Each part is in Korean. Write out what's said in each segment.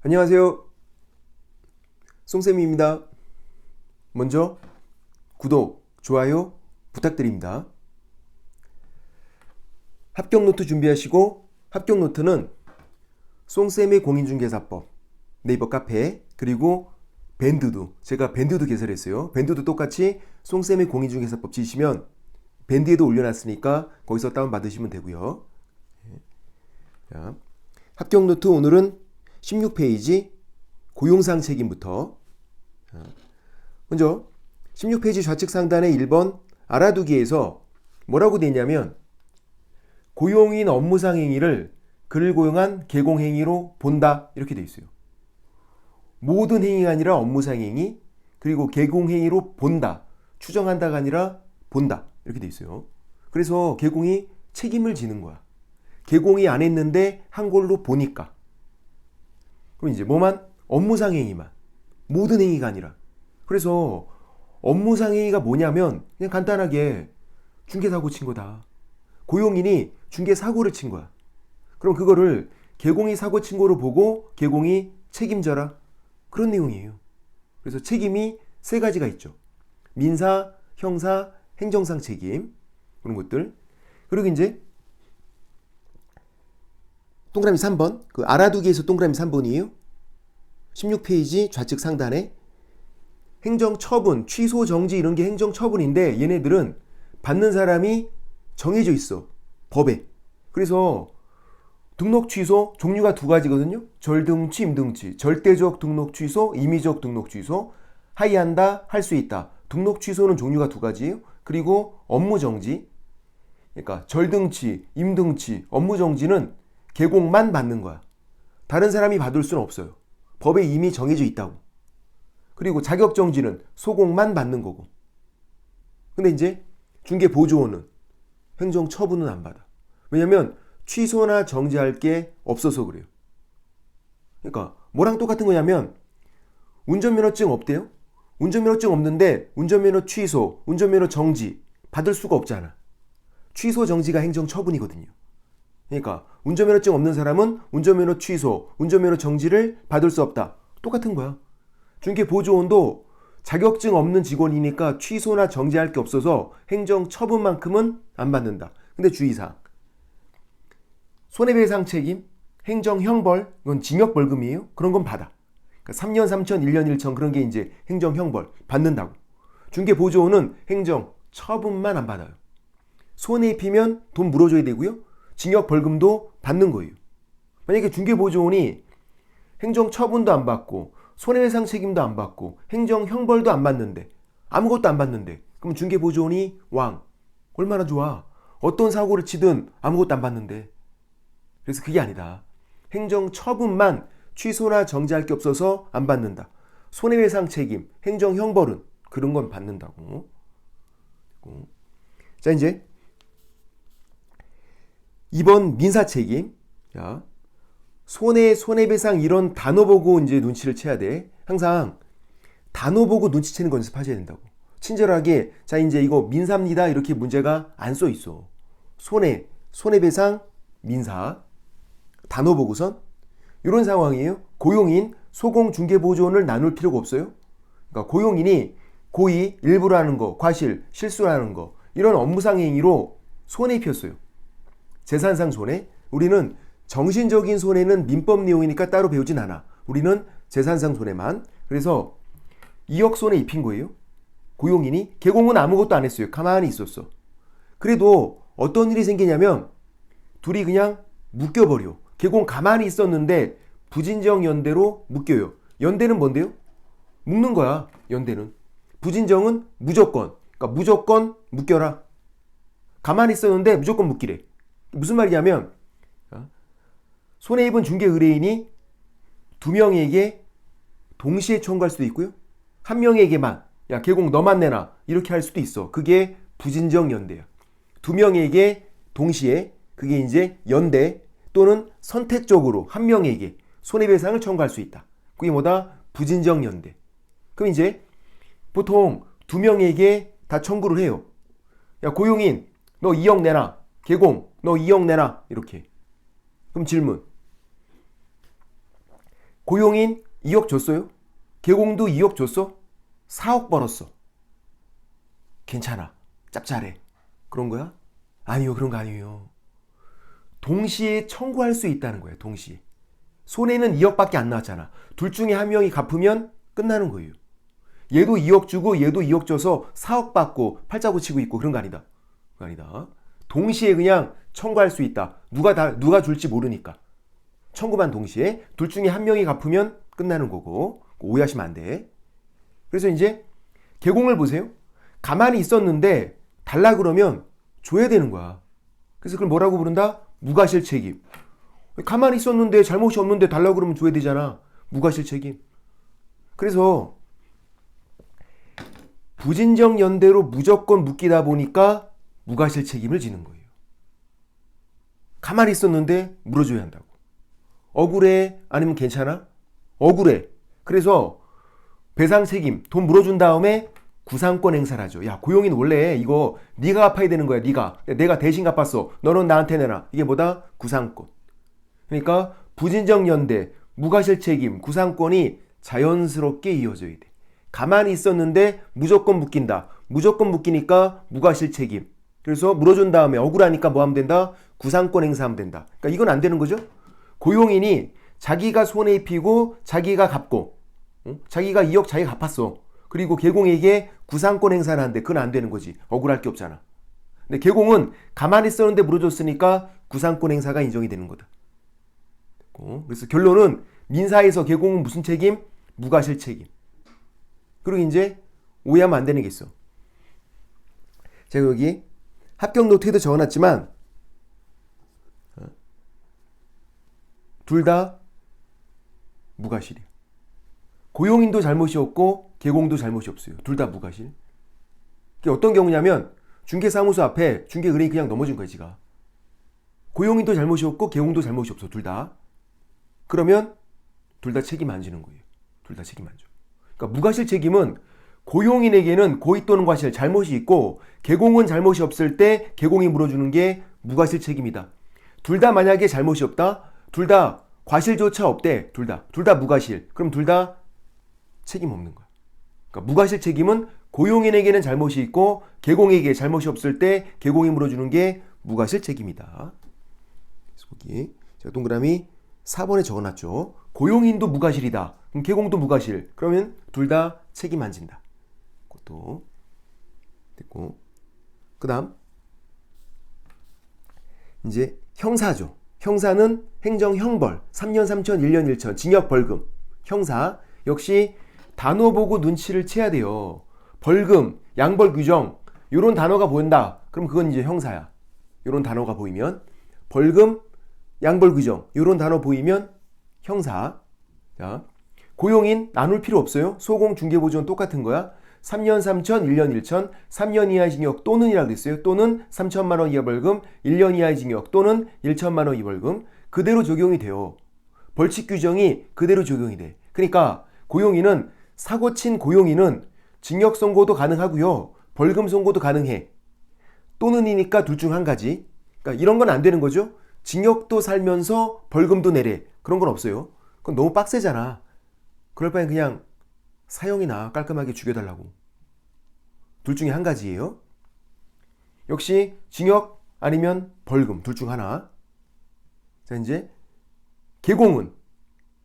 안녕하세요. 송쌤입니다. 먼저 구독, 좋아요 부탁드립니다. 합격노트 준비하시고 합격노트는 송쌤의 공인중개사법 네이버 카페 그리고 밴드도 제가 밴드도 개설했어요. 밴드도 똑같이 송쌤의 공인중개사법 치시면 밴드에도 올려놨으니까 거기서 다운받으시면 되고요. 자, 합격노트 오늘은 16페이지 고용상 책임부터 먼저 16페이지 좌측 상단의 1번 알아두기에서 뭐라고 되어 있냐면 고용인 업무상 행위를 그를 고용한 계공행위로 본다 이렇게 되어 있어요. 모든 행위가 아니라 업무상 행위 그리고 계공행위로 본다 추정한다가 아니라 본다 이렇게 되어 있어요. 그래서 계공이 책임을 지는 거야. 계공이 안 했는데 한 걸로 보니까 그럼 이제 뭐만? 업무상 행위만. 모든 행위가 아니라. 그래서 업무상 행위가 뭐냐면 그냥 간단하게 중개사고 친 거다. 고용인이 중개사고를 친 거야. 그럼 그거를 계공이 사고 친 거로 보고 계공이 책임져라. 그런 내용이에요. 그래서 책임이 세 가지가 있죠. 민사, 형사, 행정상 책임. 그런 것들. 그리고 이제 동그라미 3번, 그 알아두기에서 동그라미 3번이에요. 16페이지 좌측 상단에 행정처분, 취소, 정지 이런 게 행정처분인데 얘네들은 받는 사람이 정해져 있어. 법에. 그래서 등록 취소 종류가 두 가지거든요. 절등치, 임등치. 절대적 등록 취소, 임의적 등록 취소. 하이한다, 할 수 있다. 등록 취소는 종류가 두 가지예요. 그리고 업무 정지. 그러니까 절등치, 임등치, 업무 정지는 계공만 받는 거야. 다른 사람이 받을 수는 없어요. 법에 이미 정해져 있다고. 그리고 자격정지는 소공만 받는 거고. 근데 이제 중개보조원은 행정처분은 안 받아. 왜냐면 취소나 정지할 게 없어서 그래요. 그러니까 뭐랑 똑같은 거냐면 운전면허증 없대요? 운전면허증 없는데 운전면허 취소, 운전면허 정지 받을 수가 없잖아. 취소 정지가 행정처분이거든요. 그러니까 운전면허증 없는 사람은 운전면허 취소, 운전면허 정지를 받을 수 없다. 똑같은 거야. 중개보조원도 자격증 없는 직원이니까 취소나 정지할 게 없어서 행정처분만큼은 안 받는다. 근데 주의사항. 손해배상 책임, 행정형벌, 이건 징역벌금이에요. 그런 건 받아. 그러니까 3년 3천, 1년 1천 그런 게 이제 행정형벌 받는다고. 중개보조원은 행정처분만 안 받아요. 손해 입히면 돈 물어줘야 되고요. 징역 벌금도 받는 거예요. 만약에 중개보조원이 행정처분도 안 받고 손해배상 책임도 안 받고 행정형벌도 안 받는데 아무것도 안 받는데 그럼 중개보조원이 왕. 얼마나 좋아. 어떤 사고를 치든 아무것도 안 받는데. 그래서 그게 아니다. 행정처분만 취소나 정지할 게 없어서 안 받는다. 손해배상 책임, 행정형벌은 그런 건 받는다고. 자 이제 2번 민사책임. 자, 손해배상 이런 단어 보고 이제 눈치를 채야 돼. 항상 단어 보고 눈치채는 거 연습하셔야 된다고. 친절하게, 자, 이제 이거 민사입니다. 이렇게 문제가 안 써 있어. 손해배상, 민사. 단어 보고선. 이런 상황이에요. 고용인, 소공, 중개보조원을 나눌 필요가 없어요. 그러니까 고용인이 고의, 일부러 하는 거, 과실, 실수하는 거, 이런 업무상 행위로 손해 입혔어요. 재산상 손해. 우리는 정신적인 손해는 민법 내용이니까 따로 배우진 않아. 우리는 재산상 손해만. 그래서 2억 손해 입힌 거예요. 고용인이. 계공은 아무것도 안 했어요. 가만히 있었어. 그래도 어떤 일이 생기냐면 둘이 그냥 묶여버려. 계공 가만히 있었는데 부진정 연대로 묶여요. 연대는 뭔데요? 묶는 거야. 연대는. 부진정은 무조건. 그러니까 무조건 묶여라. 가만히 있었는데 무조건 묶이래. 무슨 말이냐면 손해 입은 중개 의뢰인이 두 명에게 동시에 청구할 수도 있고요. 한 명에게만 야 계공 너만 내놔 이렇게 할 수도 있어. 그게 부진정 연대야. 두 명에게 동시에 그게 이제 연대 또는 선택적으로 한 명에게 손해배상을 청구할 수 있다. 그게 뭐다? 부진정 연대. 그럼 이제 보통 두 명에게 다 청구를 해요. 야 고용인 너 2억 내놔. 계공 너 2억 내놔. 이렇게. 그럼 질문. 고용인 2억 줬어요? 개공도 2억 줬어? 4억 벌었어. 괜찮아. 짭짤해. 그런 거야? 아니요, 그런 거 아니에요. 동시에 청구할 수 있다는 거예요. 동시에. 손해는 2억밖에 안 나왔잖아. 둘 중에 한 명이 갚으면 끝나는 거예요. 얘도 2억 주고 얘도 2억 줘서 4억 받고 팔자고 치고 있고 그런 거 아니다. 그거 아니다. 동시에 그냥 청구할 수 있다. 누가 줄지 모르니까. 청구만 동시에 둘 중에 한 명이 갚으면 끝나는 거고 오해하시면 안 돼. 그래서 이제 개공을 보세요. 가만히 있었는데 달라 그러면 줘야 되는 거야. 그래서 그걸 뭐라고 부른다? 무과실 책임. 가만히 있었는데 잘못이 없는데 달라 그러면 줘야 되잖아. 무과실 책임. 그래서 부진정 연대로 무조건 묶이다 보니까 무과실 책임을 지는 거예요. 가만히 있었는데 물어줘야 한다고. 억울해? 아니면 괜찮아? 억울해. 그래서 배상 책임, 돈 물어준 다음에 구상권 행사를 하죠. 야, 고용인 원래 이거 네가 갚아야 되는 거야. 네가. 내가 대신 갚았어. 너는 나한테 내놔. 이게 뭐다? 구상권. 그러니까 부진정 연대, 무과실 책임, 구상권이 자연스럽게 이어져야 돼. 가만히 있었는데 무조건 묶인다. 무조건 묶이니까 무과실 책임. 그래서 물어준 다음에 억울하니까 뭐 하면 된다? 구상권 행사하면 된다. 그러니까 이건 안 되는 거죠. 고용인이 자기가 손해 입히고 자기가 갚고 자기가 2억 자기가 갚았어. 그리고 개공에게 구상권 행사를 하는데 그건 안 되는 거지. 억울할 게 없잖아. 근데 개공은 가만히 있었는데 물어줬으니까 구상권 행사가 인정이 되는 거다. 그래서 결론은 민사에서 개공은 무슨 책임? 무과실 책임. 그리고 이제 오해하면 안 되는 게 있어. 제가 여기 합격 노트에도 적어놨지만 둘 다 무과실이야. 고용인도 잘못이 없고 개공도 잘못이 없어요. 둘 다 무과실. 그게 어떤 경우냐면 중개사무소 앞에 중개의뢰인이 그냥 넘어진 거야 지가. 고용인도 잘못이 없고 개공도 잘못이 없어. 둘 다. 그러면 둘 다 책임 안 지는 거예요. 둘 다 책임 안 져. 그러니까 무과실 책임은 고용인에게는 고의 또는 과실 잘못이 있고 개공은 잘못이 없을 때 개공이 물어주는 게 무과실 책임이다. 둘 다 만약에 잘못이 없다. 둘 다 과실조차 없대. 둘 다 무과실. 그럼 둘 다 책임 없는 거야. 그러니까 무과실 책임은 고용인에게는 잘못이 있고 개공에게 잘못이 없을 때 개공이 물어주는 게 무과실 책임이다. 그래서 거기 제가 동그라미 4번에 적어놨죠. 고용인도 무과실이다. 그럼 개공도 무과실. 그러면 둘 다 책임 안 진다. 그것도 됐고. 그 다음 이제 형사죠. 형사는 행정 형벌 3년 3천 1년 1천 징역 벌금. 형사 역시 단어 보고 눈치를 채야 돼요. 벌금, 양벌 규정 이런 단어가 보인다. 그럼 그건 이제 형사야. 이런 단어가 보이면 벌금, 양벌 규정 이런 단어 보이면 형사. 자, 고용인 나눌 필요 없어요. 소공, 중개보조는 똑같은 거야. 3년 3천 1년 1천 3년 이하의 징역 또는 이라고 했어요. 또는 3천만 원 이하 벌금 1년 이하의 징역 또는 1천만 원 이하 벌금 그대로 적용이 돼요. 벌칙 규정이 그대로 적용이 돼. 그러니까 고용인은 사고 친 고용인은 징역 선고도 가능하고요. 벌금 선고도 가능해. 또는이니까 둘 중 한 가지. 그러니까 이런 건 안 되는 거죠. 징역도 살면서 벌금도 내래. 그런 건 없어요. 그건 너무 빡세잖아. 그럴 바엔 그냥 사형이나 깔끔하게 죽여달라고. 둘 중에 한 가지예요. 역시 징역 아니면 벌금 둘 중 하나. 자, 이제 개공은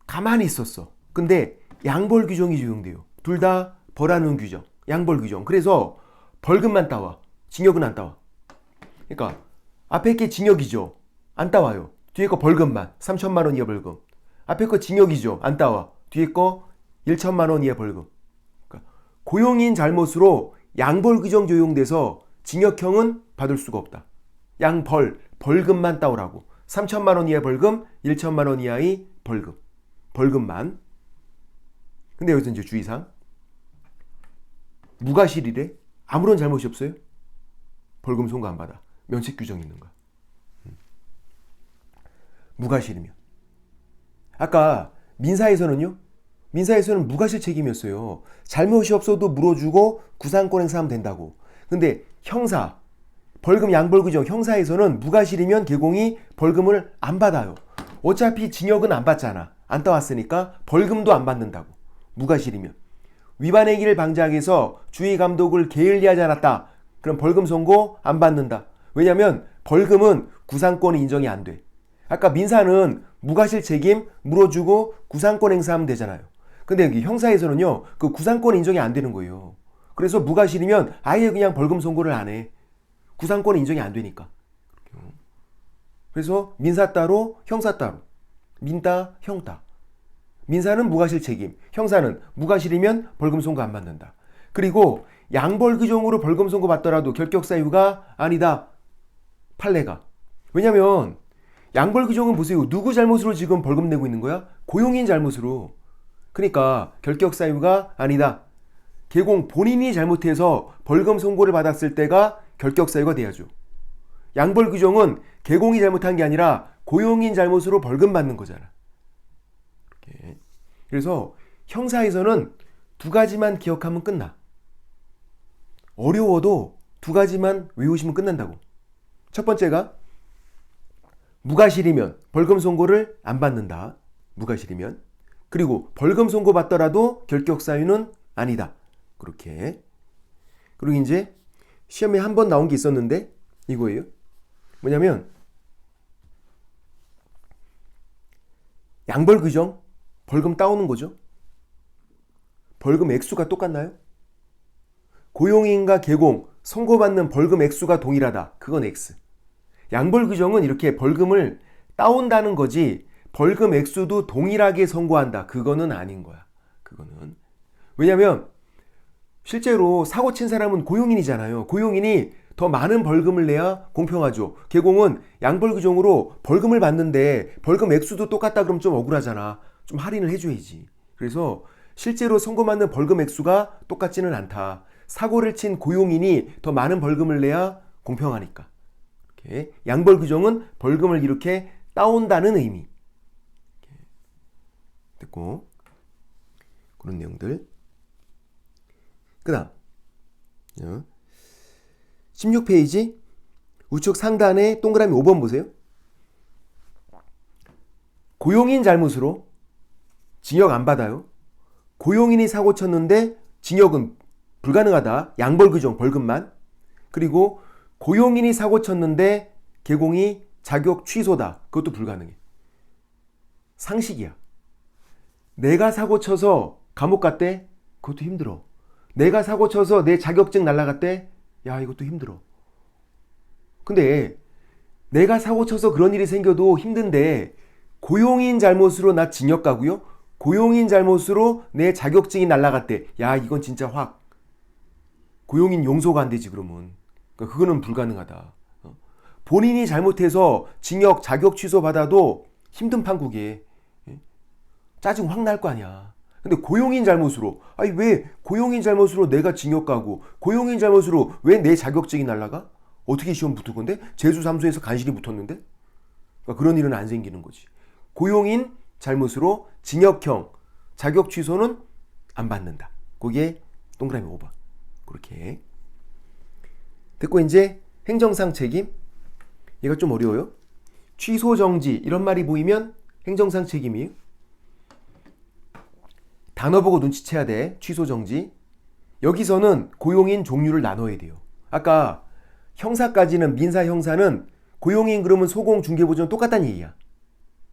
가만히 있었어. 근데 양벌 규정이 적용돼요. 둘 다 벌하는 규정, 양벌 규정. 그래서 벌금만 따와. 징역은 안 따와. 그러니까 앞에 게 징역이죠. 안 따와요. 뒤에 거 벌금만. 3천만 원 이하 벌금. 앞에 거 징역이죠. 안 따와. 뒤에 거 1천만 원 이하 벌금. 그러니까 고용인 잘못으로 양벌 규정 적용돼서 징역형은 받을 수가 없다. 벌금만 따오라고. 3천만 원 이하 벌금, 1천만 원 이하의 벌금. 벌금만. 근데 여기서 이제 주의사항. 무과실이래. 아무런 잘못이 없어요. 벌금 선고 안 받아. 면책 규정이 있는 거야. 무과실이면. 아까 민사에서는요. 민사에서는 무과실 책임이었어요. 잘못이 없어도 물어주고 구상권 행사하면 된다고. 근데 형사, 벌금 양벌 규정 형사에서는 무과실이면 개공이 벌금을 안 받아요. 어차피 징역은 안 받잖아. 안 따왔으니까 벌금도 안 받는다고. 무과실이면. 위반 행위를 방지하기 위해서 주의 감독을 게을리하지 않았다. 그럼 벌금 선고 안 받는다. 왜냐면 벌금은 구상권이 인정이 안 돼. 아까 민사는 무과실 책임 물어주고 구상권 행사하면 되잖아요. 근데 여기 형사에서는요, 그 구상권 인정이 안 되는 거예요. 그래서 무과실이면 아예 그냥 벌금 선고를 안 해. 구상권 인정이 안 되니까. 그래서 민사 따로, 형사 따로. 민따, 형따. 민사는 무과실 책임, 형사는 무과실이면 벌금 선고 안 받는다. 그리고 양벌 규정으로 벌금 선고 받더라도 결격 사유가 아니다. 판례가. 왜냐면 양벌 규정은 보세요. 누구 잘못으로 지금 벌금 내고 있는 거야? 고용인 잘못으로. 그러니까 결격 사유가 아니다. 개공 본인이 잘못해서 벌금 선고를 받았을 때가 결격 사유가 돼야죠. 양벌 규정은 개공이 잘못한 게 아니라 고용인 잘못으로 벌금 받는 거잖아. 이렇게. 그래서 형사에서는 두 가지만 기억하면 끝나. 어려워도 두 가지만 외우시면 끝난다고. 첫 번째가 무과실이면 벌금 선고를 안 받는다. 무과실이면. 그리고 벌금 선고 받더라도 결격 사유는 아니다. 그렇게. 그리고 이제 시험에 한 번 나온 게 있었는데 이거예요. 뭐냐면 양벌 규정 벌금 따오는 거죠. 벌금 액수가 똑같나요? 고용인과 개공 선고받는 벌금 액수가 동일하다. 그건 X. 양벌 규정은 이렇게 벌금을 따온다는 거지 벌금 액수도 동일하게 선고한다. 그거는 아닌 거야. 그거는. 왜냐면 실제로 사고 친 사람은 고용인이잖아요. 고용인이 더 많은 벌금을 내야 공평하죠. 개공은 양벌 규정으로 벌금을 받는데 벌금 액수도 똑같다 그러면 좀 억울하잖아. 좀 할인을 해줘야지. 그래서 실제로 선고받는 벌금 액수가 똑같지는 않다. 사고를 친 고용인이 더 많은 벌금을 내야 공평하니까. 이렇게. 양벌 규정은 벌금을 이렇게 따온다는 의미. 됐고. 그런 내용들. 그 다음 16페이지 우측 상단에 동그라미 5번 보세요. 고용인 잘못으로 징역 안 받아요. 고용인이 사고 쳤는데 징역은 불가능하다. 양벌 규정 벌금만. 그리고 고용인이 사고 쳤는데 개공이 자격 취소다. 그것도 불가능해. 상식이야. 내가 사고 쳐서 감옥 갔대? 그것도 힘들어. 내가 사고 쳐서 내 자격증 날라갔대? 야, 이것도 힘들어. 근데 내가 사고 쳐서 그런 일이 생겨도 힘든데 고용인 잘못으로 나 징역 가고요. 고용인 잘못으로 내 자격증이 날라갔대. 야, 이건 진짜 확. 고용인 용서가 안 되지 그러면. 그러니까 그거는 불가능하다. 본인이 잘못해서 징역 자격 취소 받아도 힘든 판국이에. 짜증 확 날 거 아니야. 근데 고용인 잘못으로, 아니 왜 고용인 잘못으로 내가 징역 가고 고용인 잘못으로 왜 내 자격증이 날라가? 어떻게 시험 붙을 건데? 재수삼수에서 간신히 붙었는데? 그러니까 그런 일은 안 생기는 거지. 고용인 잘못으로 징역형 자격 취소는 안 받는다. 그게 동그라미 5번. 그렇게. 됐고 이제 행정상 책임. 얘가 좀 어려워요. 취소 정지 이런 말이 보이면 행정상 책임이에요. 단어 보고 눈치채야 돼. 취소 정지. 여기서는 고용인 종류를 나눠야 돼요. 아까 형사까지는 민사 형사는 고용인 그러면 소공 중개보조는 똑같다는 얘기야.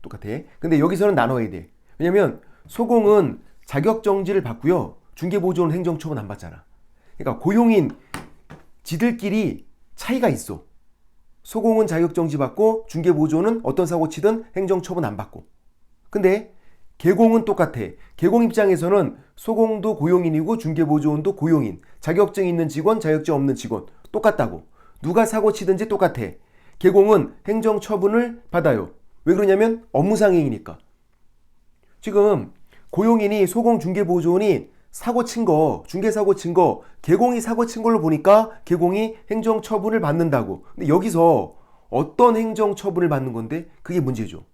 똑같아. 근데 여기서는 나눠야 돼. 왜냐면 소공은 자격 정지를 받고요. 중개보조는 행정처분 안 받잖아. 그러니까 고용인 지들끼리 차이가 있어. 소공은 자격 정지 받고 중개보조는 어떤 사고 치든 행정처분 안 받고. 근데 개공은 똑같아. 개공 입장에서는 소공도 고용인이고 중개보조원도 고용인. 자격증 있는 직원, 자격증 없는 직원. 똑같다고. 누가 사고 치든지 똑같아. 개공은 행정처분을 받아요. 왜 그러냐면 업무상행위니까. 지금 고용인이 소공 중개보조원이 사고 친 거, 중개사고 친 거, 개공이 사고 친 걸로 보니까 개공이 행정처분을 받는다고. 근데 여기서 어떤 행정처분을 받는 건데 그게 문제죠.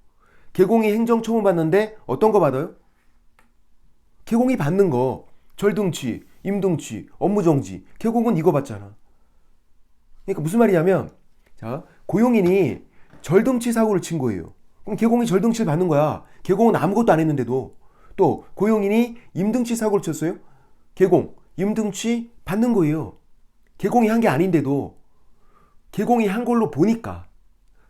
개공이 행정처분 받는데 어떤 거 받아요? 개공이 받는 거 절등치, 임등치, 업무정지. 개공은 이거 받잖아. 그러니까 무슨 말이냐면 자, 고용인이 절등치 사고를 친 거예요. 그럼 개공이 절등치를 받는 거야. 개공은 아무것도 안 했는데도. 또 고용인이 임등치 사고를 쳤어요. 개공, 임등치 받는 거예요. 개공이 한 게 아닌데도 개공이 한 걸로 보니까.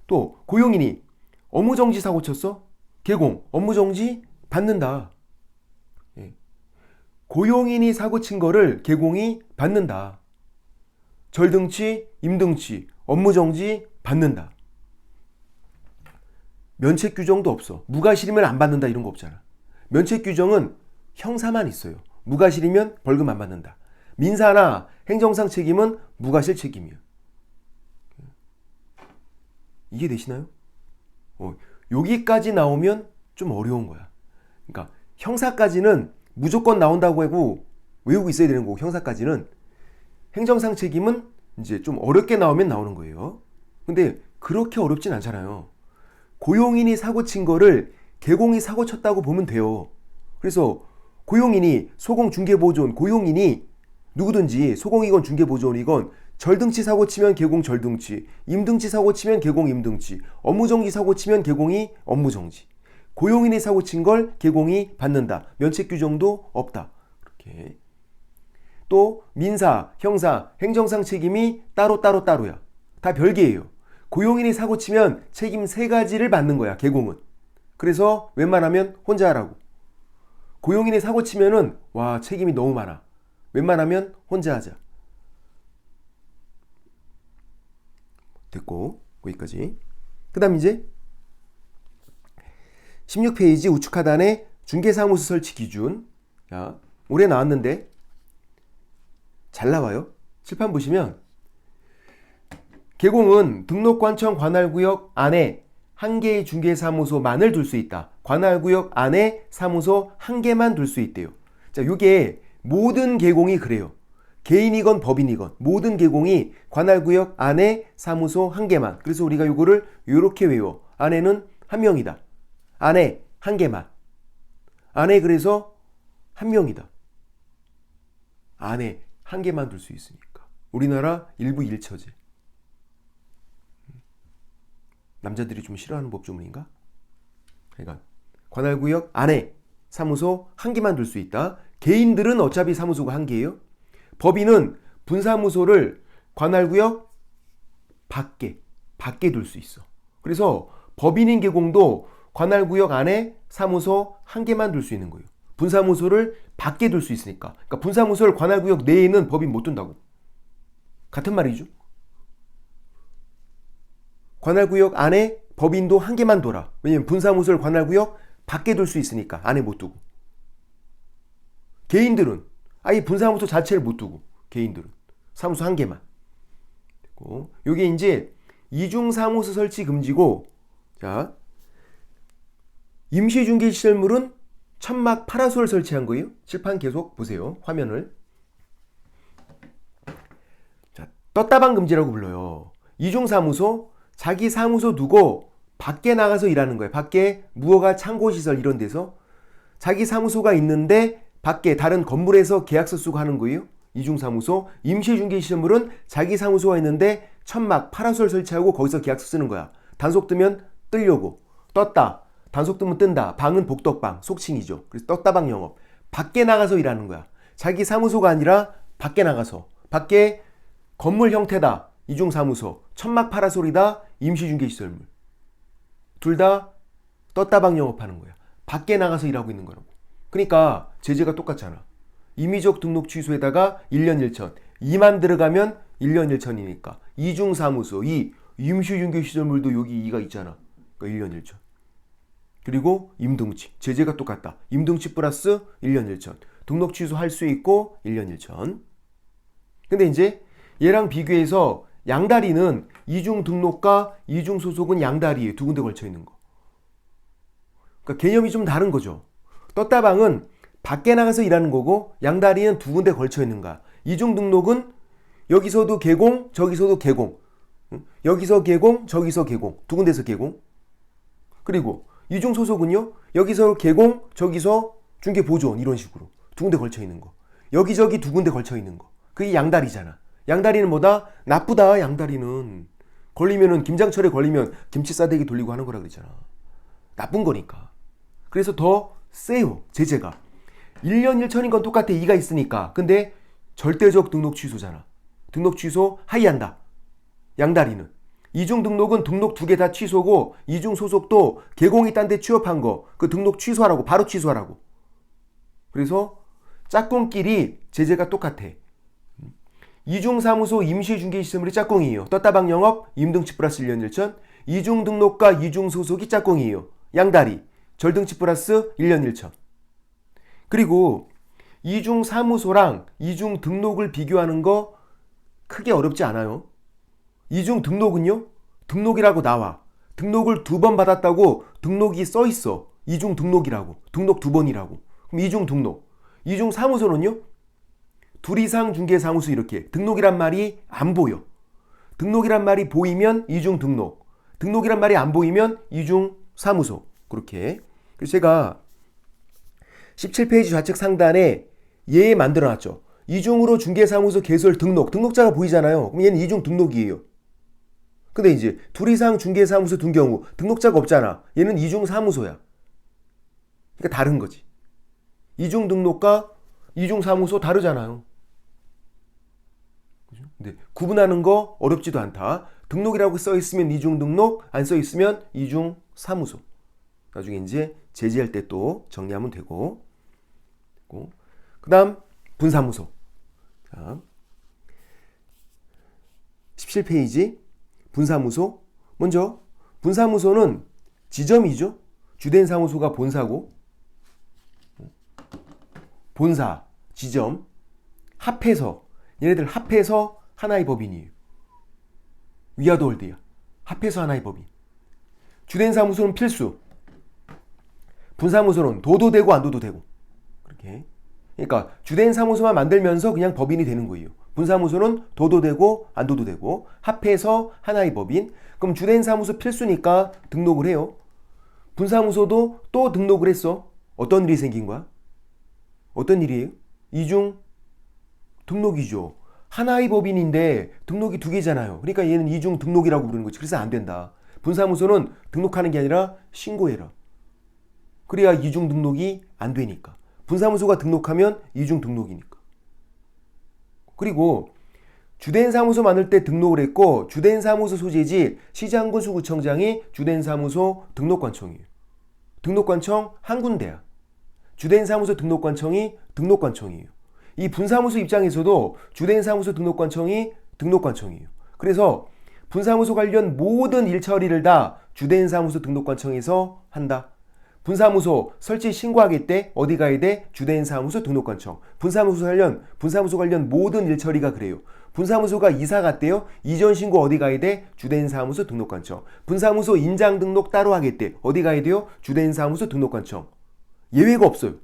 또 고용인이 업무정지 사고 쳤어. 개공, 업무정지 받는다. 예. 고용인이 사고 친 거를 개공이 받는다. 절등치, 임등치, 업무정지 받는다. 면책 규정도 없어. 무과실이면 안 받는다 이런 거 없잖아. 면책 규정은 형사만 있어요. 무과실이면 벌금 안 받는다. 민사나 행정상 책임은 무과실 책임이에요. 이해되시나요? 여기까지 나오면 좀 어려운 거야. 그러니까 형사까지는 무조건 나온다고 하고 외우고 있어야 되는 거고, 형사까지는. 행정상 책임은 이제 좀 어렵게 나오면 나오는 거예요. 근데 그렇게 어렵진 않잖아요. 고용인이 사고 친 거를 개공이 사고 쳤다고 보면 돼요. 그래서 고용인이 소공중개보조원, 고용인이 누구든지 소공이건 중개보조원이건 절등치 사고 치면 개공 절등치, 임등치 사고 치면 개공 임등치, 업무정지 사고 치면 개공이 업무정지. 고용인이 사고 친 걸 개공이 받는다. 면책 규정도 없다. 이렇게. 또 민사, 형사, 행정상 책임이 따로야. 다 별개예요. 고용인이 사고 치면 책임 3가지를 받는 거야, 개공은. 그래서 웬만하면 혼자 하라고. 고용인이 사고 치면은 와, 책임이 너무 많아. 웬만하면 혼자 하자. 됐고, 거기까지. 그 다음 이제 16페이지 우측 하단에 중개사무소 설치 기준. 자, 올해 나왔는데 잘 나와요. 칠판 보시면 개공은 등록관청 관할구역 안에 1개의 중개사무소만을 둘 수 있다. 관할구역 안에 사무소 1개만 둘 수 있대요. 자, 요게 모든 개공이 그래요. 개인이건 법인이건 모든 개공이 관할구역 안에 사무소 1개만. 그래서 우리가 요거를 요렇게 외워. 안에는 1명이다. 안에 1개만. 안에 그래서 1명이다. 안에 1개만 둘 수 있으니까. 우리나라 일부 일처제. 남자들이 좀 싫어하는 법조문인가? 그러니까 관할구역 안에 사무소 1개만 둘 수 있다. 개인들은 어차피 사무소가 1개예요. 법인은 분사무소를 관할구역 밖에 둘 수 있어. 그래서 법인인 개공도 관할구역 안에 사무소 1개만 둘 수 있는 거예요. 분사무소를 밖에 둘 수 있으니까. 그러니까 분사무소를 관할구역 내에는 법인 못 둔다고. 같은 말이죠. 관할구역 안에 법인도 1개만 둬라. 왜냐면 분사무소를 관할구역 밖에 둘 수 있으니까 안에 못 두고. 개인들은 아예 분사무소 자체를 못 두고. 개인들은 사무소 1개만. 요게 이제 이중사무소 설치 금지고. 자, 임시중개시설물은 천막 파라솔 설치한 거예요. 칠판 계속 보세요. 화면을. 자, 떴다방 금지라고 불러요. 이중사무소 자기 사무소 두고 밖에 나가서 일하는 거예요. 밖에 무허가 창고시설 이런 데서 자기 사무소가 있는데 밖에 다른 건물에서 계약서 쓰고 하는 거예요. 이중사무소. 임시중개시설물은 자기 사무소가 있는데 천막 파라솔 설치하고 거기서 계약서 쓰는 거야. 단속 뜨면 뜨려고. 떴다. 단속 뜨면 뜬다. 방은 복덕방. 속칭이죠. 그래서 떴다방 영업. 밖에 나가서 일하는 거야. 자기 사무소가 아니라 밖에 나가서. 밖에 건물 형태다. 이중사무소. 천막 파라솔이다. 임시중개시설물. 둘 다 떴다방 영업하는 거야. 밖에 나가서 일하고 있는 거라고. 그러니까 제재가 똑같잖아. 임의적 등록 취소에다가 1년 1천. 2만 들어가면 1년 1천이니까. 이중사무소. 이 임시중개시설물도 여기 2가 있잖아. 그러니까 1년 1천. 그리고 임등치. 제재가 똑같다. 임등치 플러스 1년 1천. 등록 취소할 수 있고 1년 1천. 근데 이제 얘랑 비교해서 양다리는 이중 등록과 이중 소속은 양다리에 두 군데 걸쳐 있는 거. 그러니까 개념이 좀 다른 거죠. 떴다방은 밖에 나가서 일하는 거고 양다리는 두 군데 걸쳐 있는 거야. 이중 등록은 여기서도 개공, 저기서도 개공. 여기서 개공, 저기서 개공. 두 군데서 개공. 그리고 이중 소속은요. 여기서 개공, 저기서 중개보조원 이런 식으로 두 군데 걸쳐 있는 거. 여기저기 두 군데 걸쳐 있는 거. 그게 양다리잖아. 양다리는 뭐다? 나쁘다. 양다리는 걸리면은 김장철에 걸리면 김치 싸대기 돌리고 하는 거라 그랬잖아. 나쁜 거니까. 그래서 더 세요, 제재가. 1년 1천인 건 똑같아, 2가 있으니까. 근데 절대적 등록 취소잖아. 등록 취소 하이한다. 양다리는. 이중 등록은 등록 2개 다 취소고, 이중 소속도 개공이 딴 데 취업한 거, 그 등록 취소하라고, 바로 취소하라고. 그래서 짝꿍끼리 제재가 똑같아. 이중사무소 임시중개시설물이 짝꿍이에요. 떴다방 영업, 임등치 플러스 1년 1천. 이중등록과 이중소속이 짝꿍이에요. 양다리, 절등치 플러스 1년 1천. 그리고 이중사무소랑 이중등록을 비교하는 거 크게 어렵지 않아요. 이중등록은요, 등록이라고 나와. 등록을 2번 받았다고 등록이 써있어. 이중등록이라고. 등록 2번이라고. 그럼 이중등록. 이중사무소는요, 둘 이상 중개사무소 이렇게. 등록이란 말이 안 보여. 등록이란 말이 보이면 이중등록. 등록이란 말이 안 보이면 이중사무소. 그렇게. 그래서 제가 17페이지 좌측 상단에 얘 만들어놨죠. 이중으로 중개사무소 개설 등록. 등록자가 보이잖아요. 그럼 얘는 이중등록이에요. 근데 이제 둘 이상 중개사무소 둔 경우 등록자가 없잖아. 얘는 이중사무소야. 그러니까 다른 거지. 이중등록과 이중사무소 다르잖아요. 그죠? 근데 구분하는 거 어렵지도 않다. 등록이라고 써있으면 이중등록, 안 써있으면 이중사무소. 나중에 이제 제지할 때 또 정리하면 되고. 그 다음 분사무소. 자, 17페이지 분사무소. 먼저 분사무소는 지점이죠. 주된 사무소가 본사고, 본사, 지점, 합해서, 얘네들 합해서 하나의 법인이에요. 위아더 홀드야. 합해서 하나의 법인. 주된 사무소는 필수. 분사무소는 도도 되고 안 도도 되고. 그렇게. 그러니까 주된 사무소만 만들면서 그냥 법인이 되는 거예요. 분사무소는 도도 되고 안 도도 되고, 합해서 하나의 법인. 그럼 주된 사무소 필수니까 등록을 해요. 분사무소도 또 등록을 했어. 어떤 일이 생긴 거야? 어떤 일이에요? 이중 등록이죠. 하나의 법인인데 등록이 2개잖아요. 그러니까 얘는 이중 등록이라고 부르는 거지. 그래서 안 된다. 분사무소는 등록하는 게 아니라 신고해라. 그래야 이중 등록이 안 되니까. 분사무소가 등록하면 이중 등록이니까. 그리고 주된 사무소 만들 때 등록을 했고, 주된 사무소 소재지 시장군수구청장이 주된 사무소 등록관청이에요. 등록관청 한 군데야. 주된 사무소 등록관청이 등록관청이에요. 이 분사무소 입장에서도 주된 사무소 등록관청이 등록관청이에요. 그래서 분사무소 관련 모든 일 처리를 다 주된 사무소 등록관청에서 한다. 분사무소 설치 신고하기 때 어디 가야 돼? 주된 사무소 등록관청. 분사무소 관련 모든 일 처리가 그래요. 분사무소가 이사 갔대요. 이전 신고 어디 가야 돼? 주된 사무소 등록관청. 분사무소 인장 등록 따로 하겠대. 어디 가야 돼요? 주된 사무소 등록관청. 예외가 없어요.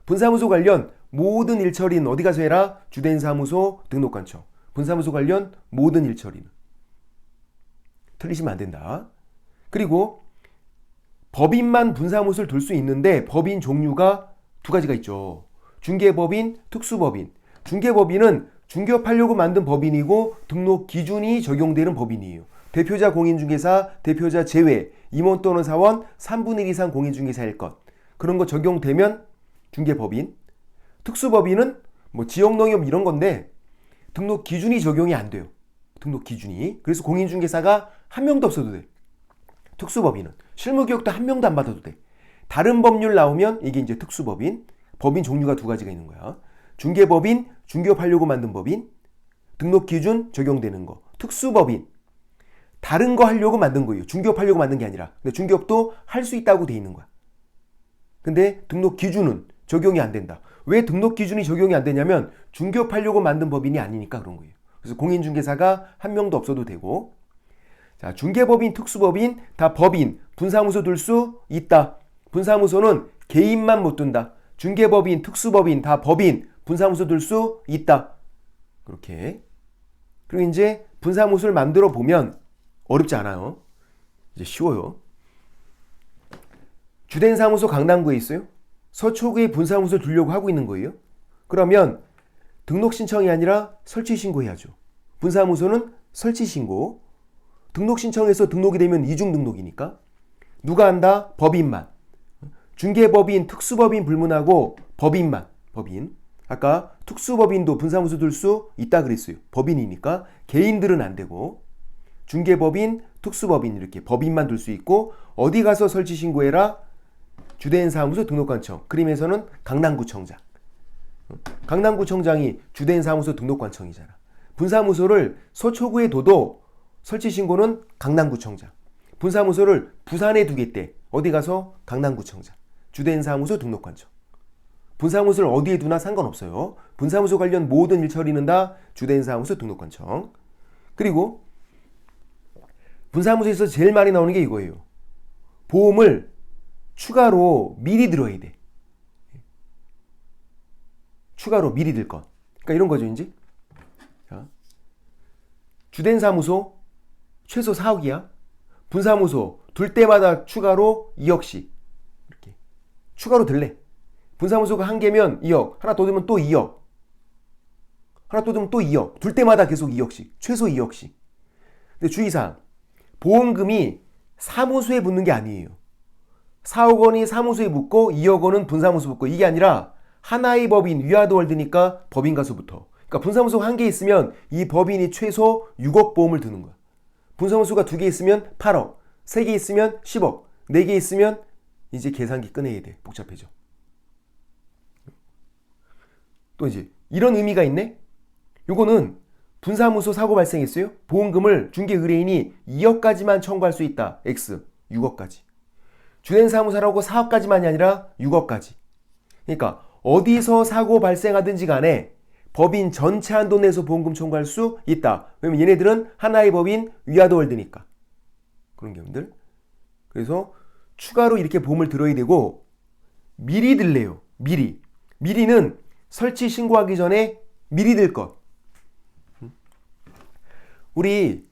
분사무소 관련 모든 일 처리는 어디 가서 해라? 주된 사무소 등록관청. 분사무소 관련 모든 일 처리는. 틀리시면 안 된다. 그리고 법인만 분사무소를 둘 수 있는데 법인 종류가 2가지가 있죠. 중개법인, 특수법인. 중개법인은 중개업하려고 만든 법인이고 등록 기준이 적용되는 법인이에요. 대표자 공인중개사, 대표자 제외, 임원 또는 사원 3분의 1 이상 공인중개사일 것. 그런 거 적용되면 중개법인. 특수법인은 뭐 지역농협 이런 건데 등록 기준이 적용이 안 돼요. 등록 기준이. 그래서 공인중개사가 한 명도 없어도 돼. 특수법인은. 실무교육도 한 명도 안 받아도 돼. 다른 법률 나오면 이게 이제 특수법인. 법인 종류가 2가지가 있는 거야. 중개법인, 중개업하려고 만든 법인. 등록 기준 적용되는 거. 특수법인. 다른 거 하려고 만든 거예요. 중개업하려고 만든 게 아니라. 근데 중개업도 할 수 있다고 돼 있는 거야. 근데 등록 기준은 적용이 안 된다. 왜 등록 기준이 적용이 안 되냐면 중개업하려고 만든 법인이 아니니까 그런 거예요. 그래서 공인중개사가 한 명도 없어도 되고. 자, 중개법인, 특수법인 다 법인, 분사무소 둘 수 있다. 분사무소는 개인만 못 둔다. 중개법인, 특수법인 다 법인, 분사무소 둘 수 있다. 그렇게. 그리고 이제 분사무소를 만들어 보면 어렵지 않아요. 이제 쉬워요. 주된 사무소 강남구에 있어요. 서초구에 분사무소 두려고 하고 있는 거예요. 그러면 등록 신청이 아니라 설치 신고해야죠. 분사무소는 설치 신고. 등록 신청해서 등록이 되면 이중 등록이니까. 누가 한다? 법인만. 중개법인, 특수법인 불문하고 법인만. 법인. 아까 특수법인도 분사무소 둘 수 있다 그랬어요. 법인이니까. 개인들은 안 되고. 중개법인, 특수법인 이렇게 법인만 둘 수 있고 어디 가서 설치 신고해라? 주된 사무소 등록관청. 그림에서는 강남구청장. 강남구청장이 주된 사무소 등록관청이잖아. 분사무소를 서초구에 둬도 설치 신고는 강남구청장. 분사무소를 부산에 두겠대. 어디 가서? 강남구청장. 주된 사무소 등록관청. 분사무소를 어디에 두나 상관없어요. 분사무소 관련 모든 일 처리는 다 주된 사무소 등록관청. 그리고 분사무소에서 제일 많이 나오는 게 이거예요. 보험을 추가로 미리 들어야 돼. 추가로 미리 들 것. 그러니까 이런 거죠, 이제. 자, 주된 사무소 최소 4억이야. 분사무소 둘 때마다 추가로 2억씩. 이렇게. 추가로 들래. 분사무소가 한 개면 2억. 하나 더 들면 또 2억. 하나 또 들면 또 2억. 둘 때마다 계속 2억씩. 최소 2억씩. 근데 주의사항. 보험금이 사무소에 붙는 게 아니에요. 4억 원이 사무소에 붙고 2억 원은 분사무소 붙고 이게 아니라 하나의 법인 위아더월드니까 법인 가서부터. 그러니까 분사무소가 한 개 있으면 이 법인이 최소 6억 보험을 드는 거야. 분사무소가 2개 있으면 8억, 3개 있으면 10억, 4개 있으면 이제 계산기 꺼내야 돼. 복잡해져. 또 이제 이런 의미가 있네. 요거는 분사무소 사고 발생했어요. 보험금을 중개 의뢰인이 2억까지만 청구할 수 있다. X 6억까지. 주된 사무소라고 4억까지만이 아니라 6억까지. 그러니까 어디서 사고 발생하든지 간에 법인 전체 한도 내에서 보험금 청구할 수 있다. 왜냐면 얘네들은 하나의 법인 위아더월드니까. 그런 경우들. 그래서 추가로 이렇게 보험을 들어야 되고 미리 들래요. 미리. 미리는 설치 신고하기 전에 미리 들 것. 우리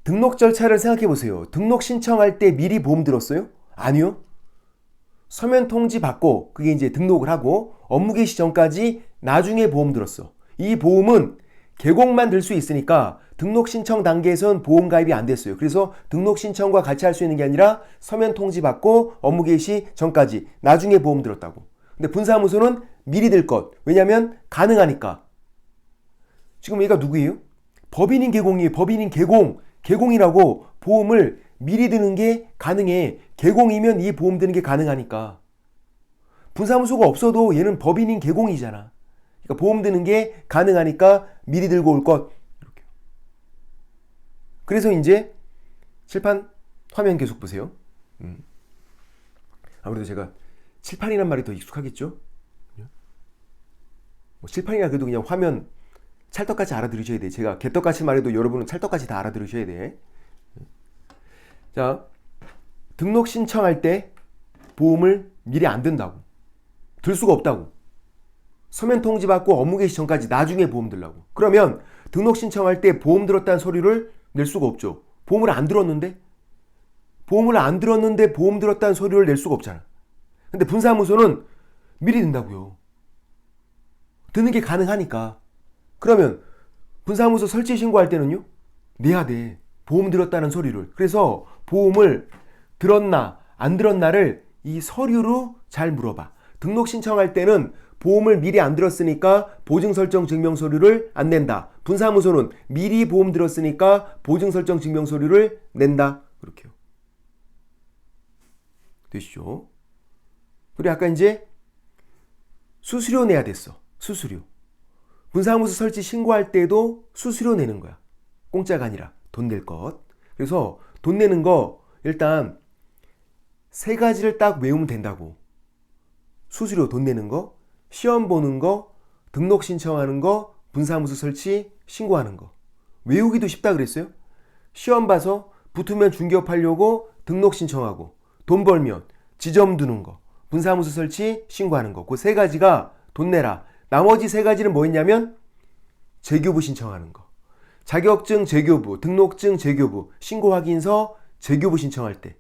등록 절차를 생각해 보세요. 등록 신청할 때 미리 보험 들었어요? 아니요. 서면 통지 받고 그게 이제 등록을 하고 업무 개시 전까지 나중에 보험 들었어. 이 보험은 계곡만 들 수 있으니까 등록 신청 단계에선 보험 가입이 안 됐어요. 그래서 등록 신청과 같이 할 수 있는 게 아니라 서면 통지 받고 업무 개시 전까지 나중에 보험 들었다고. 근데 분사무소는 미리 들 것. 왜냐면 가능하니까. 지금 얘가 누구예요? 법인인 계공이에요. 법인인 계공. 계공이라고 보험을 미리 드는 게 가능해. 계공이면 이 보험 드는 게 가능하니까. 분사무소가 없어도 얘는 법인인 계공이잖아. 그러니까 보험 드는 게 가능하니까 미리 들고 올 것. 이렇게. 그래서 이제 칠판 화면 계속 보세요. 아무래도 제가 칠판이란 말이 더 익숙하겠죠? 뭐 칠판이나 그래도 그냥 화면 찰떡같이 알아들으셔야 돼. 제가 개떡같이 말해도 여러분은 찰떡같이 다 알아들으셔야 돼. 자, 등록 신청할 때 보험을 미리 안 든다고. 들 수가 없다고. 서면 통지 받고 업무 개시 전까지 나중에 보험 들라고. 그러면 등록 신청할 때 보험 들었다는 서류를 낼 수가 없죠. 보험을 안 들었는데? 보험을 안 들었는데 보험 들었다는 서류를 낼 수가 없잖아. 근데 분사무소는 미리 든다고요. 드는 게 가능하니까. 그러면 분사무소 설치 신고할 때는요? 내야 돼. 보험 들었다는 서류를. 그래서 보험을 들었나 안 들었나를 이 서류로 잘 물어봐. 등록 신청할 때는 보험을 미리 안 들었으니까 보증설정 증명서류를 안 낸다. 분사무소는 미리 보험 들었으니까 보증설정 증명서류를 낸다. 그렇게요. 되시죠? 그리고 아까 이제 수수료 내야 됐어. 수수료. 분사무소 설치 신고할 때도 수수료 내는 거야. 공짜가 아니라 돈 낼 것. 그래서 돈 내는 거 일단 세 가지를 딱 외우면 된다고. 수수료 돈 내는 거, 시험 보는 거, 등록 신청하는 거, 분사무소 설치 신고하는 거. 외우기도 쉽다 그랬어요. 시험 봐서 붙으면 중개업하려고 등록 신청하고 돈 벌면 지점 두는 거, 분사무소 설치 신고하는 거. 그 세 가지가 돈 내라. 나머지 세 가지는 뭐였냐면 재교부 신청하는 거. 자격증 재교부, 등록증 재교부, 신고 확인서 재교부 신청할 때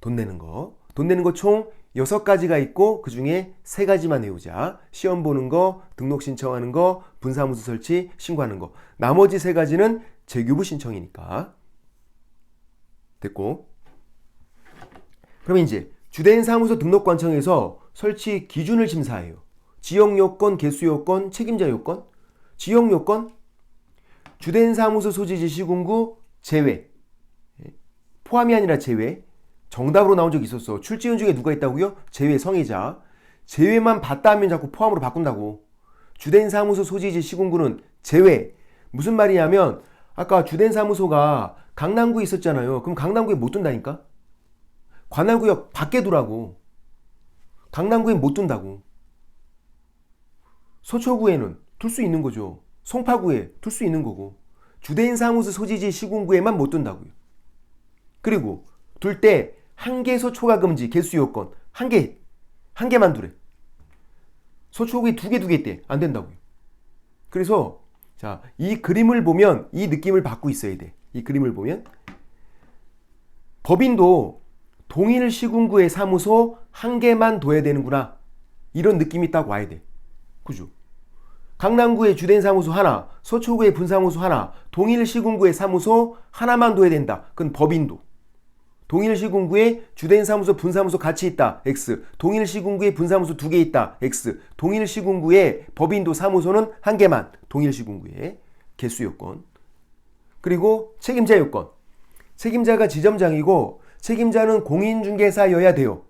돈 내는 거. 돈 내는 거 총 6가지가 있고 그 중에 3가지만 외우자. 시험 보는 거, 등록 신청하는 거, 분사무소 설치 신고하는 거. 나머지 3가지는 재교부 신청이니까. 됐고. 그러면 이제 주된 사무소 등록관청에서 설치 기준을 심사해요. 지역 요건, 개수 요건, 책임자 요건. 지역 요건, 주된 사무소 소재지 시군구 제외. 포함이 아니라 제외. 정답으로 나온 적 있었어. 출제원 중에 누가 있다고요? 제외 성의자. 제외만 봤다 하면 자꾸 포함으로 바꾼다고. 주된 사무소 소재지 시군구는 제외. 무슨 말이냐면 아까 주된 사무소가 강남구에 있었잖아요. 그럼 강남구에 못 둔다니까? 관할구역 밖에 두라고. 강남구에 못 둔다고. 서초구에는 둘 수 있는 거죠. 송파구에 둘 수 있는 거고. 주된 사무소 소재지 시군구에만 못 둔다고요. 그리고 둘 때 한 개소 초과 금지 개수 요건 한 개만 두래. 서초구에 두 개 있대. 안 된다고요. 그래서 자, 이 그림을 보면 이 느낌을 받고 있어야 돼. 이 그림을 보면 법인도 동일 시군구의 사무소 한 개만 둬야 되는구나. 이런 느낌이 딱 와야 돼. 그죠? 강남구의 주된 사무소 하나, 서초구의 분사무소 하나, 동일 시군구의 사무소 하나만 둬야 된다. 그건 법인도. 동일 시군구에 주된 사무소, 분사무소 같이 있다. X. 동일 시군구에 분사무소 두 개 있다. X. 동일 시군구에 법인도 사무소는 한 개만. 동일 시군구에 개수 요건. 그리고 책임자 요건. 책임자가 지점장이고 책임자는 공인중개사여야 돼요.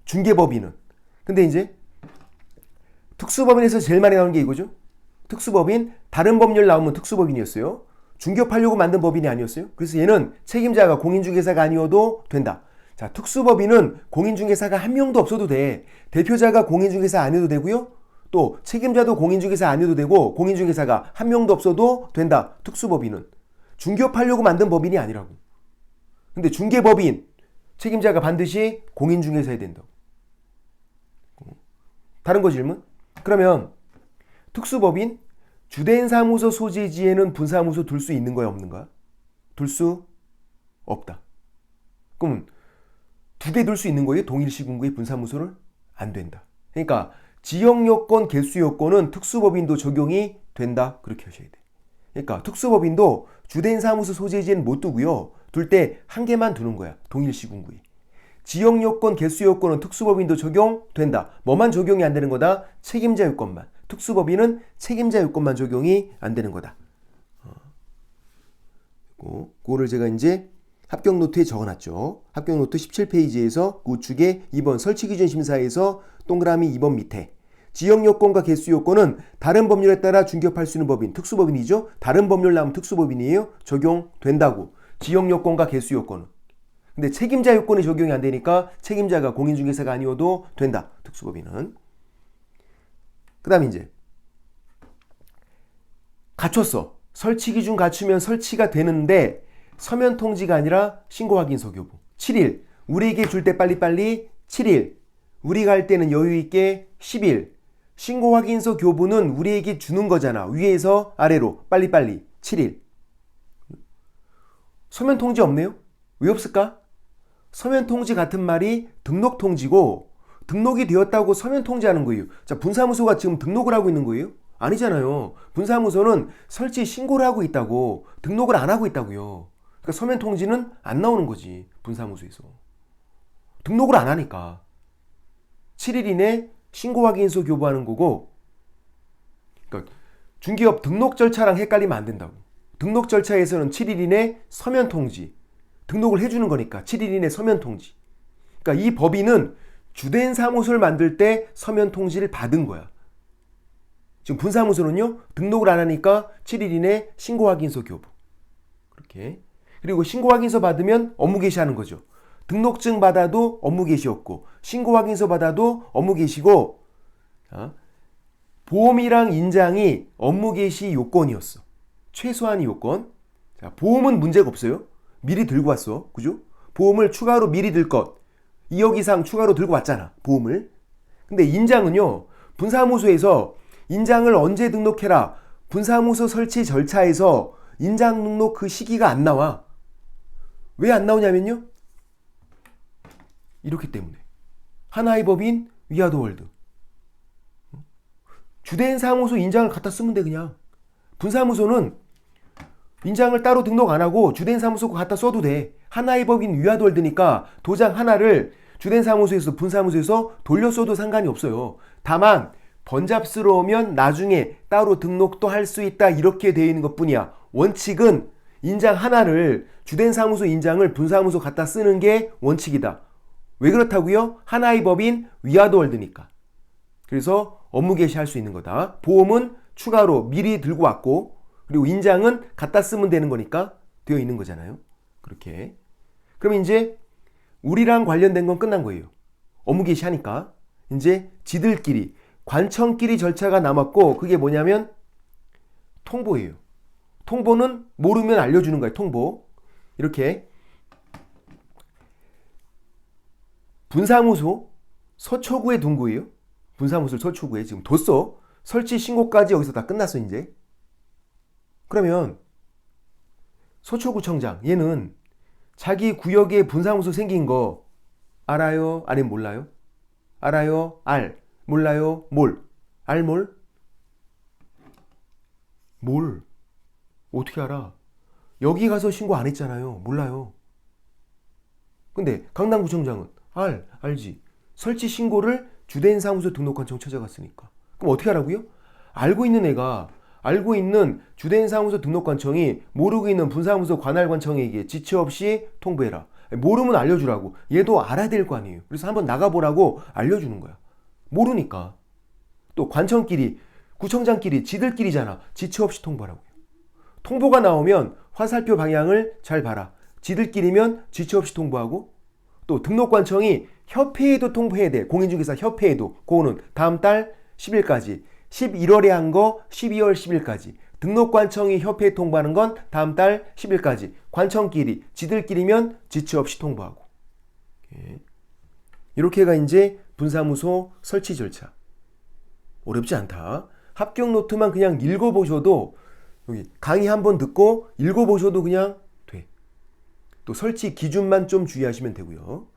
중개법인은. 근데 이제 특수법인에서 제일 많이 나오는 게 이거죠. 특수법인, 다른 법률 나오면 특수법인이었어요. 중개업하려고 만든 법인이 아니었어요. 그래서 얘는 책임자가 공인중개사가 아니어도 된다. 자, 특수법인은 공인중개사가 한 명도 없어도 돼. 대표자가 공인중개사 아니어도 되고요. 또 책임자도 공인중개사 아니어도 되고 공인중개사가 한 명도 없어도 된다. 특수법인은. 중개업하려고 만든 법인이 아니라고. 근데 중개법인, 책임자가 반드시 공인중개사여야 된다고. 다른 거 질문? 그러면 특수법인, 주된 사무소 소재지에는 분사무소 둘 수 있는 거야, 없는 거야? 둘 수 없다. 그럼 두 개 둘 수 있는 거예요? 동일 시군구의 분사무소를? 안 된다. 그러니까 지역 요건, 개수 요건은 특수법인도 적용이 된다. 그렇게 하셔야 돼. 그러니까 특수법인도 주된 사무소 소재지에는 못 두고요. 둘 때 한 개만 두는 거야. 동일 시군구에. 지역 요건, 개수 요건은 특수법인도 적용된다. 뭐만 적용이 안 되는 거다? 책임자 요건만. 특수법인은 책임자 요건만 적용이 안 되는 거다. 그거를 제가 이제 합격 노트에 적어놨죠. 합격 노트 17페이지에서 우측에 2번 설치기준 심사에서 동그라미 2번 밑에 지역 요건과 개수 요건은 다른 법률에 따라 중개업할 수 있는 법인, 특수법인이죠. 다른 법률 나오면 특수법인이에요. 적용된다고. 지역 요건과 개수 요건은. 근데 책임자 요건이 적용이 안 되니까 책임자가 공인중개사가 아니어도 된다. 특수법인은. 그 다음에 이제 갖췄어. 설치 기준 갖추면 설치가 되는데 서면 통지가 아니라 신고 확인서 교부. 7일. 우리에게 줄 때 빨리빨리 7일. 우리가 할 때는 여유 있게 10일. 신고 확인서 교부는 우리에게 주는 거잖아. 위에서 아래로 빨리빨리 7일. 서면 통지 없네요? 왜 없을까? 서면 통지 같은 말이 등록 통지고 등록이 되었다고 서면 통지하는 거예요. 자, 분사무소가 지금 등록을 하고 있는 거예요? 아니잖아요. 분사무소는 설치 신고를 하고 있다고, 등록을 안 하고 있다고요. 그러니까 서면 통지는 안 나오는 거지. 분사무소에서. 등록을 안 하니까. 7일 이내 신고 확인서 교부하는 거고, 그러니까 중개업 등록 절차랑 헷갈리면 안 된다고. 등록 절차에서는 7일 이내 서면 통지. 등록을 해주는 거니까 7일 이내 서면 통지. 그러니까 이 법인은 주된 사무소를 만들 때 서면 통지를 받은 거야. 지금 분사무소는요, 등록을 안 하니까 7일 이내 신고 확인서 교부. 그렇게. 그리고 신고 확인서 받으면 업무 개시하는 거죠. 등록증 받아도 업무 개시였고, 신고 확인서 받아도 업무 개시고, 보험이랑 인장이 업무 개시 요건이었어. 최소한의 요건. 자, 보험은 문제가 없어요. 미리 들고 왔어. 그죠? 보험을 추가로 미리 들 것. 2억 이상 추가로 들고 왔잖아. 보험을. 근데 인장은요. 분사무소에서 인장을 언제 등록해라. 분사무소 설치 절차에서 인장 등록 그 시기가 안 나와. 왜 안 나오냐면요. 이렇기 때문에. 하나의 법인 위아더월드. 주된 사무소 인장을 갖다 쓰면 돼 그냥. 분사무소는 인장을 따로 등록 안 하고 주된 사무소 갖다 써도 돼. 하나의 법인 위아더월드니까 도장 하나를 주된 사무소에서 분사무소에서 돌렸어도 상관이 없어요. 다만 번잡스러우면 나중에 따로 등록도 할 수 있다 이렇게 되어 있는 것뿐이야. 원칙은 인장 하나를 주된 사무소 인장을 분사무소 갖다 쓰는 게 원칙이다. 왜 그렇다고요? 하나의 법인 위아더월드니까. 그래서 업무 개시할 수 있는 거다. 보험은 추가로 미리 들고 왔고 그리고 인장은 갖다 쓰면 되는 거니까 되어 있는 거잖아요. 그렇게. 그럼 이제 우리랑 관련된 건 끝난 거예요. 업무 개시하니까. 이제 지들끼리 관청끼리 절차가 남았고 그게 뭐냐면 통보예요. 통보는 모르면 알려주는 거예요. 통보. 이렇게 분사무소 서초구에 둔 거예요. 분사무소 서초구에 지금 뒀어. 설치 신고까지 여기서 다 끝났어 이제. 그러면 서초구청장 얘는 자기 구역에 분사무소 생긴 거 알아요? 아니면 몰라요? 알아요? 알. 몰라요? 몰. 알, 몰? 몰. 어떻게 알아? 여기 가서 신고 안 했잖아요. 몰라요. 근데 강남구청장은 알지. 설치 신고를 주된 사무소 등록관청 찾아갔으니까. 그럼 어떻게 하라고요? 알고 있는 애가 알고 있는 주된 사무소 등록관청이 모르고 있는 분사무소 관할관청에게 지체 없이 통보해라. 모르면 알려주라고. 얘도 알아야 될 거 아니에요. 그래서 한번 나가보라고 알려주는 거야. 모르니까. 또 관청끼리 구청장끼리 지들끼리잖아. 지체 없이 통보하라고요. 통보가 나오면 화살표 방향을 잘 봐라. 지들끼리면 지체 없이 통보하고 또 등록관청이 협회에도 통보해야 돼. 공인중개사 협회에도. 그거는 다음 달 10일까지. 11월에 한 거 12월 10일까지. 등록관청이 협회에 통보하는 건 다음 달 10일까지. 관청끼리, 지들끼리면 지체 없이 통보하고. 이렇게가 이제 분사무소 설치 절차. 어렵지 않다. 합격 노트만 그냥 읽어보셔도 여기 강의 한번 듣고 읽어보셔도 그냥 돼. 또 설치 기준만 좀 주의하시면 되고요.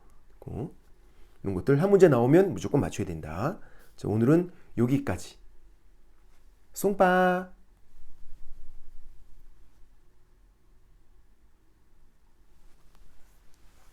이런 것들 한 문제 나오면 무조건 맞춰야 된다. 자, 오늘은 여기까지. 송빠.